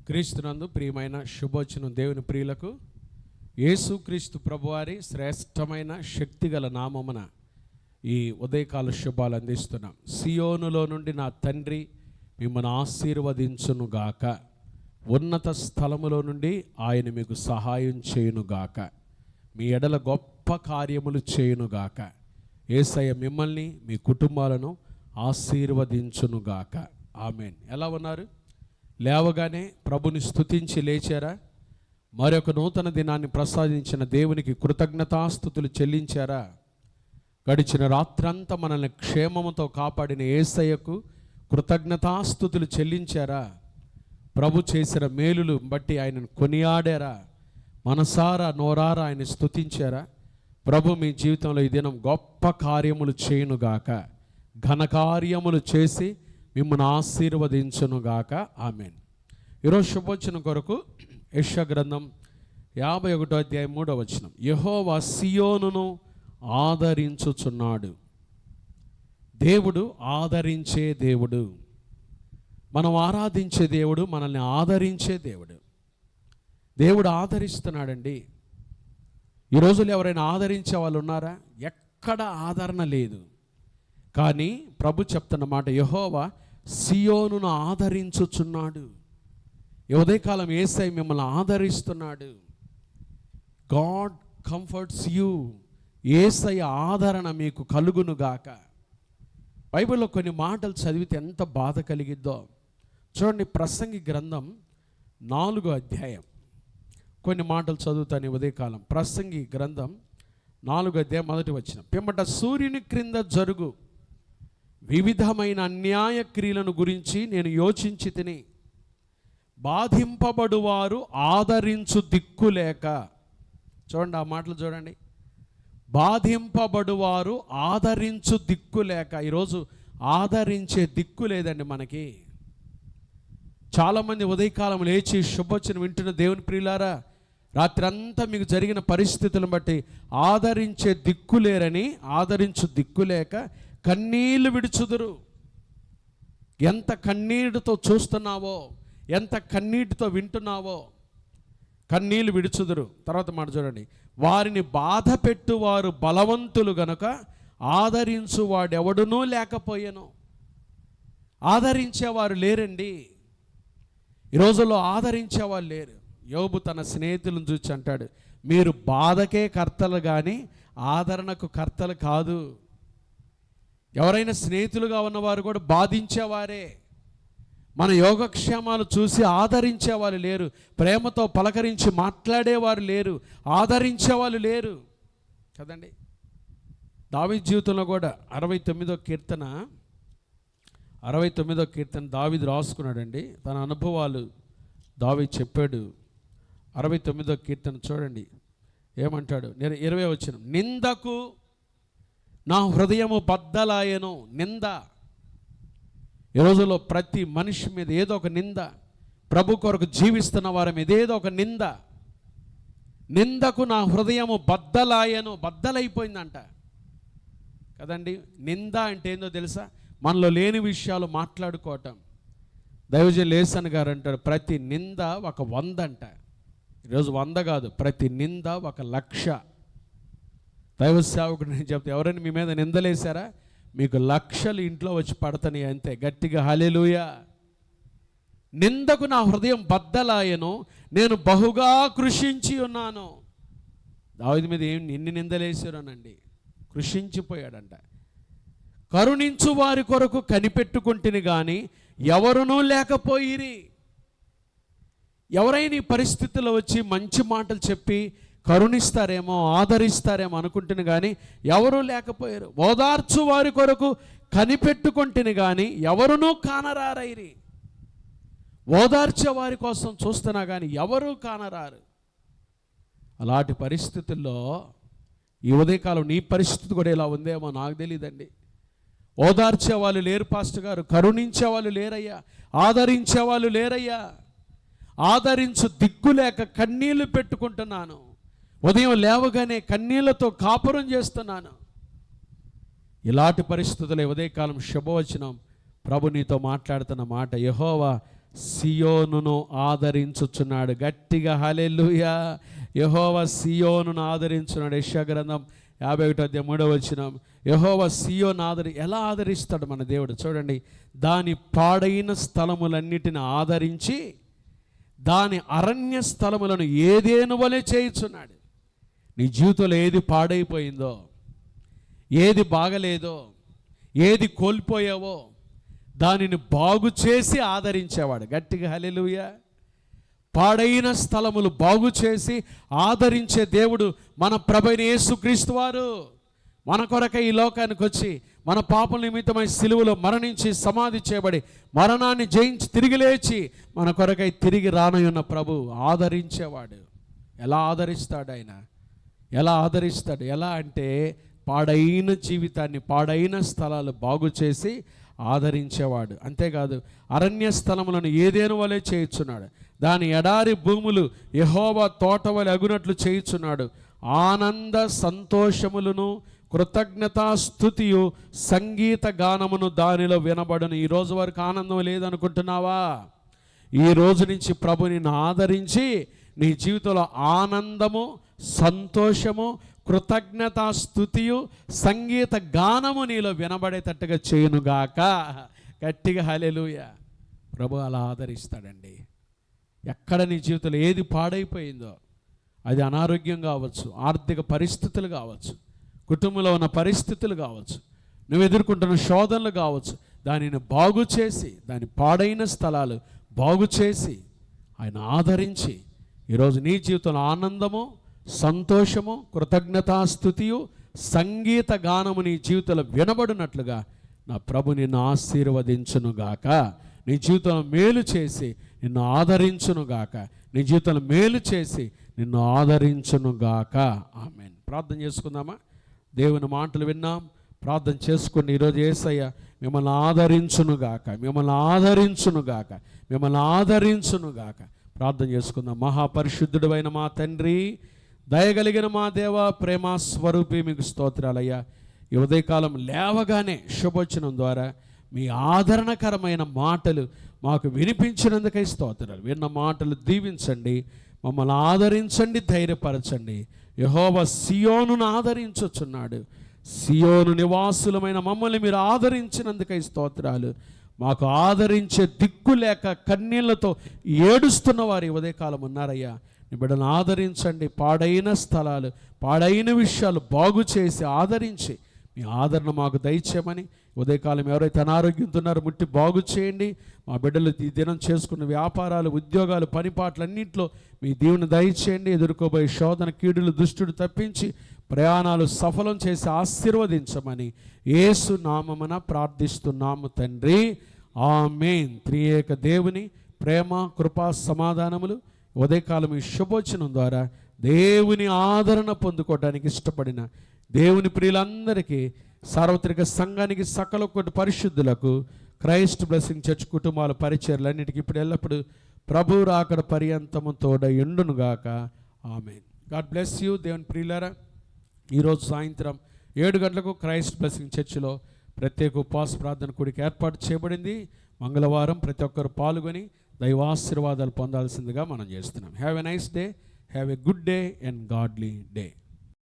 క్రీస్తునందు ప్రియమైన శుభోచనం దేవుని ప్రియులకు యేసుక్రీస్తు ప్రభువారి శ్రేష్టమైన శక్తిగల నామమున ఈ ఉదయకాల శుభాలు అందిస్తున్నాం. సియోనులో నుండి నా తండ్రి మిమ్మల్ని ఆశీర్వదించునుగాక, ఉన్నత స్థలములో నుండి ఆయన మీకు సహాయం చేయునుగాక, మీ ఎడల గొప్ప కార్యములు చేయునుగాక, యేసయ్య మిమ్మల్ని మీ కుటుంబాలను ఆశీర్వదించునుగాక. ఆమేన్. ఎలా ఉన్నారు? లేవగానే ప్రభుని స్తుతించి లేచారా? మరొక నూతన దినాన్ని ప్రసాదించిన దేవునికి కృతజ్ఞతాస్తుతులు చెల్లించారా? గడిచిన రాత్రంతా మనల్ని క్షేమముతో కాపాడిన యేసయ్యకు కృతజ్ఞతాస్తుతులు చెల్లించారా? ప్రభు చేసిన మేలులు బట్టి ఆయనను కొనియాడారా? మనసారా నోరారా ఆయన స్తుతించారా? ప్రభు మీ జీవితంలో ఈ దినం గొప్ప కార్యములు చేయునుగాక, ఘనకార్యములు చేసి మిమ్మల్ని ఆశీర్వదించునుగాక. ఆమేన్. ఈరోజు శుభోచనం కొరకు యెషయా గ్రంథం 51వ అధ్యాయం 3వ వచనం. యెహోవా సియోనును ఆదరించుచున్నాడు. దేవుడు ఆదరించే దేవుడు. మనం ఆరాధించే దేవుడు మనల్ని ఆదరించే దేవుడు. దేవుడు ఆదరిస్తున్నాడండి. ఈ రోజుల్లో ఎవరైనా ఆదరించే వాళ్ళు ఉన్నారా? ఎక్కడ ఆదరణ లేదు. కానీ ప్రభు చెప్తున్న మాట, యెహోవా సియోనును ఆదరించుచున్నాడు. ఈ ఉదయకాలం యేసయ్య మిమ్మల్ని ఆదరిస్తున్నాడు. God comforts you. యేసయ్య ఆదరణ మీకు కలుగునుగాక. బైబిల్లో కొన్ని మాటలు చదివితే ఎంత బాధ కలిగిద్దో చూడండి. ప్రసంగి గ్రంథం 4వ అధ్యాయం కొన్ని మాటలు చదువుతాను ఈ ఉదయకాలం. ప్రసంగి గ్రంథం 4వ అధ్యాయం 1వ వచనం. పిమ్మట సూర్యుని క్రింద జరుగు వివిధమైన అన్యాయ క్రియలను గురించి నేను యోచించి తిని, బాధింపబడువారు ఆదరించు దిక్కులేక. చూడండి ఆ మాటలు చూడండి. బాధింపబడువారు ఆదరించు దిక్కులేక. ఈరోజు ఆదరించే దిక్కు లేదండి మనకి. చాలామంది ఉదయకాలం లేచి శుభవచనం వింటున్న దేవుని ప్రియులారా, రాత్రంతా మీకు జరిగిన పరిస్థితులను బట్టి ఆదరించే దిక్కు లేరని, ఆదరించు దిక్కులేక కన్నీళ్లు విడుచుదురు. ఎంత కన్నీటితో చూస్తున్నావో, ఎంత కన్నీటితో వింటున్నావో, కన్నీళ్లు విడుచుదురు. తర్వాత మాట చూడండి. వారిని బాధ పెట్టువారు బలవంతులు గనుక ఆదరించు వాడెవడునూ లేకపోయెను. ఆదరించేవారు లేరండి. ఈ రోజుల్లో ఆదరించేవాళ్ళు లేరు. యోబు తన స్నేహితులను చూసి అంటాడు, మీరు బాధకే కర్తలు కానీ ఆదరణకు కర్తలు కాదు. ఎవరైనా స్నేహితులుగా ఉన్నవారు కూడా బాధించేవారే. మన యోగక్షేమాలు చూసి ఆదరించేవాళ్ళు లేరు. ప్రేమతో పలకరించి మాట్లాడేవారు లేరు. ఆదరించేవాళ్ళు లేరు కదండి. దావీదు జీవితంలో కూడా 69వ కీర్తన దావీదు రాసుకున్నాడండి. తన అనుభవాలు దావీదు చెప్పాడు. 69వ కీర్తన చూడండి ఏమంటాడు. 20వ వచనం. నిందకు నా హృదయము బద్దలాయెను. నింద. ఈ రోజుల్లో ప్రతి మనిషి మీద ఏదో ఒక నింద. ప్రభు కొరకు జీవిస్తున్న వారి మీద ఏదో ఒక నింద. నిందకు నా హృదయము బద్దలాయెను. బద్దలైపోయిందంట కదండి. నింద అంటే ఏందో తెలుసా? మనలో లేని విషయాలు మాట్లాడుకోవటం. దైవజనులు లేసన్ గారు అంటాడు, ప్రతి నింద ఒక 100 అంట. ఈరోజు 100 కాదు, ప్రతి నింద 1,00,000. దైవ సేవకుడు నేను చెప్తే, ఎవరైనా మీ మీద నిందలేశారా? మీకు లక్షలు ఇంట్లో వచ్చి పడతాయి అంతే. గట్టిగా హల్లెలూయా. నిందకు నా హృదయం బద్దలాయెను, నేను బహుగా కృషించి ఉన్నాను. దావీదు మీద ఎన్ని నిందలేశారోనండి. కృషించిపోయాడంట. కరుణించు వారి కొరకు కనిపెట్టుకుంటుని కానీ ఎవరునూ లేకపోయిరి. ఎవరైనా ఈ పరిస్థితుల్లో వచ్చి మంచి మాటలు చెప్పి కరుణిస్తారేమో, ఆదరిస్తారేమో అనుకుంటుని కానీ ఎవరూ లేకపోయారు. ఓదార్చు వారి కొరకు కనిపెట్టుకుంటుని కానీ ఎవరునూ కానరారైరి. ఓదార్చే వారి కోసం చూస్తున్నా కానీ ఎవరూ కానరారు. అలాంటి పరిస్థితుల్లో ఈ ఉదయకాలం నీ పరిస్థితి కూడా ఇలా ఉందేమో నాకు తెలియదండి. ఓదార్చే వాళ్ళు లేరు పాస్టర్ గారు, కరుణించే వాళ్ళు లేరయ్యా, ఆదరించే వాళ్ళు లేరయ్యా. ఆదరించు దిక్కులేక కన్నీళ్లు పెట్టుకుంటున్నాను. ఉదయం లేవగానే కన్నీళ్లతో కాపురం చేస్తున్నాను. ఇలాంటి పరిస్థితుల్లో ఉదయకాలం శుభవచనం ప్రభు నీతో మాట్లాడుతున్న మాట, యెహోవా సియోనును ఆదరించుచున్నాడు. గట్టిగా హల్లెలూయా. యెహోవా సియోనును ఆదరించున్నాడు. యెషయా గ్రంథం 51:3 యెహోవా సియోను ఎలా ఆదరిస్తాడు మన దేవుడు? చూడండి, దాని పాడైన స్థలములన్నిటిని ఆదరించి దాని అరణ్య స్థలములను ఏదేను వలె చేయుచున్నాడు. నీ జీవితంలో ఏది పాడైపోయిందో, ఏది బాగలేదో, ఏది కోల్పోయావో దానిని బాగు చేసి ఆదరించేవాడు. గట్టిగా హల్లెలూయా. పాడైన స్థలములు బాగు చేసి ఆదరించే దేవుడు మన ప్రభువైన యేసుక్రీస్తు వారు. మన కొరకై ఈ లోకానికి వచ్చి మన పాపల నిమిత్తమై సిలువలో మరణించి సమాధి చేయబడి మరణాన్ని జయించి తిరిగి లేచి మన కొరకై తిరిగి రానయున్న ప్రభు ఆదరించేవాడు. ఎలా ఆదరిస్తాడు ఆయన? ఎలా ఆదరిస్తాడు? ఎలా అంటే పాడైన జీవితాన్ని, పాడైన స్థలాలు బాగు చేసి ఆదరించేవాడు. అంతేకాదు, అరణ్య స్థలములను ఏదేను వలె చేయుచున్నాడు. దాని ఎడారి భూములు యెహోవా తోట వలె అగునట్లు చేయుచున్నాడు. ఆనంద సంతోషములను కృతజ్ఞతాస్తుతియు సంగీత గానమును దానిలో వినబడును. ఈ రోజు వరకు ఆనందం లేదనుకుంటున్నావా? ఈ రోజు నుంచి ప్రభు నిన్ను ఆదరించి నీ జీవితంలో ఆనందము, సంతోషము, కృతజ్ఞతాస్తుతియు సంగీత గానము నీలో వినబడేటట్టుగా చేయునుగాక. గట్టిగా హల్లెలూయా. ప్రభు అలా ఆదరిస్తాడండి. ఎక్కడ నీ జీవితంలో ఏది పాడైపోయిందో, అది అనారోగ్యం కావచ్చు, ఆర్థిక పరిస్థితులు కావచ్చు, కుటుంబంలో ఉన్న పరిస్థితులు కావచ్చు, నువ్వు ఎదుర్కొంటున్న శోధనలు కావచ్చు, దానిని బాగు చేసి, దాని పాడైన స్థలాలు బాగు చేసి ఆయన ఆదరించి ఈరోజు నీ జీవితంలో ఆనందము, సంతోషము, కృతజ్ఞతాస్తుతియు సంగీత గానము నీ జీవితంలో వినబడినట్లుగా నా ప్రభు నిన్ను ఆశీర్వదించునుగాక. నీ జీవితంలో మేలు చేసి నిన్ను ఆదరించునుగాక. నీ జీవితంలో మేలు చేసి నిన్ను ఆదరించునుగాక. ఆమేన్. ప్రార్థన చేసుకుందామా? దేవుని మాటలు విన్నాం, ప్రార్థన చేసుకోండి. ఈరోజు యేసయ్య మిమ్మల్ని ఆదరించునుగాక, మిమ్మల్ని ఆదరించునుగాక, మిమ్మల్ని ఆదరించునుగాక. ప్రార్థన చేసుకుందాం. మహాపరిశుద్ధుడు అయిన మా తండ్రి, దయగలిగిన మా దేవ, ప్రేమ స్వరూపి, మీకు స్తోత్రాలయ్యా. ఈ ఉదయకాలం లేవగానే శుభవచనం ద్వారా మీ ఆదరణకరమైన మాటలు మాకు వినిపించినందుకై స్తోత్రాలు. విన్న మాటలు దీవించండి, మమ్మల్ని ఆదరించండి, ధైర్యపరచండి. యెహోవా సియోనును ఆదరించుచున్నాడు. సియోను నివాసులమైన మమ్మల్ని మీరు ఆదరించినందుకై స్తోత్రాలు. మాకు ఆదరించే దిక్కు లేక కన్నీళ్లతో ఏడుస్తున్న వారు ఈ ఉదయకాలం ఉన్నారయ్యా. నీ బిడ్డను ఆదరించండి. పాడైన స్థలాలు, పాడైన విషయాలు బాగు చేసి ఆదరించి మీ ఆదరణ మాకు దయచేయమని ఉదయకాలం ఎవరైతే అనారోగ్యంతో ఉన్నారో ముట్టి బాగు చేయండి. మా బిడ్డలు ఈ దినం చేసుకున్న వ్యాపారాలు, ఉద్యోగాలు, పనిపాట్లన్నింటిలో మీ దీవెన దయచేయండి. ఎదుర్కోబోయే శోధన, కీడులు, దుష్టుడు తప్పించి ప్రయాణాలు సఫలం చేసి ఆశీర్వదించమని యేసు నామమున ప్రార్థిస్తున్నాము తండ్రి. ఆమేన్. త్రియేక దేవుని ప్రేమ, కృపా, సమాధానములు ఉదయకాలం ఈ శుభవచనం ద్వారా దేవుని ఆదరణ పొందుకోవడానికి ఇష్టపడిన దేవుని ప్రియులందరికీ, సార్వత్రిక సంఘానికి, సకల కొట్టి పరిశుద్ధులకు, క్రైస్ట్ బ్లెస్సింగ్ చర్చ్ కుటుంబాల పరిచర్లన్నిటికీ ఇప్పుడు ఎల్లప్పుడు ప్రభు రాకడ పర్యంతము తోడ ఎండునుగాక. ఆమేన్. God bless you. దేవుని ప్రియులారా, ఈరోజు సాయంత్రం 7 గంటలకు క్రైస్ట్ బ్లెస్సింగ్ చర్చిలో ప్రత్యేక ఉపవాస ప్రార్థన కూడిక ఏర్పాటు చేయబడింది. మంగళవారం ప్రతి ఒక్కరు పాల్గొని దైవాశీర్వాదాలు పొందాల్సిందిగా మనం చేస్తున్నాం. Have a nice day, have a good day and godly day.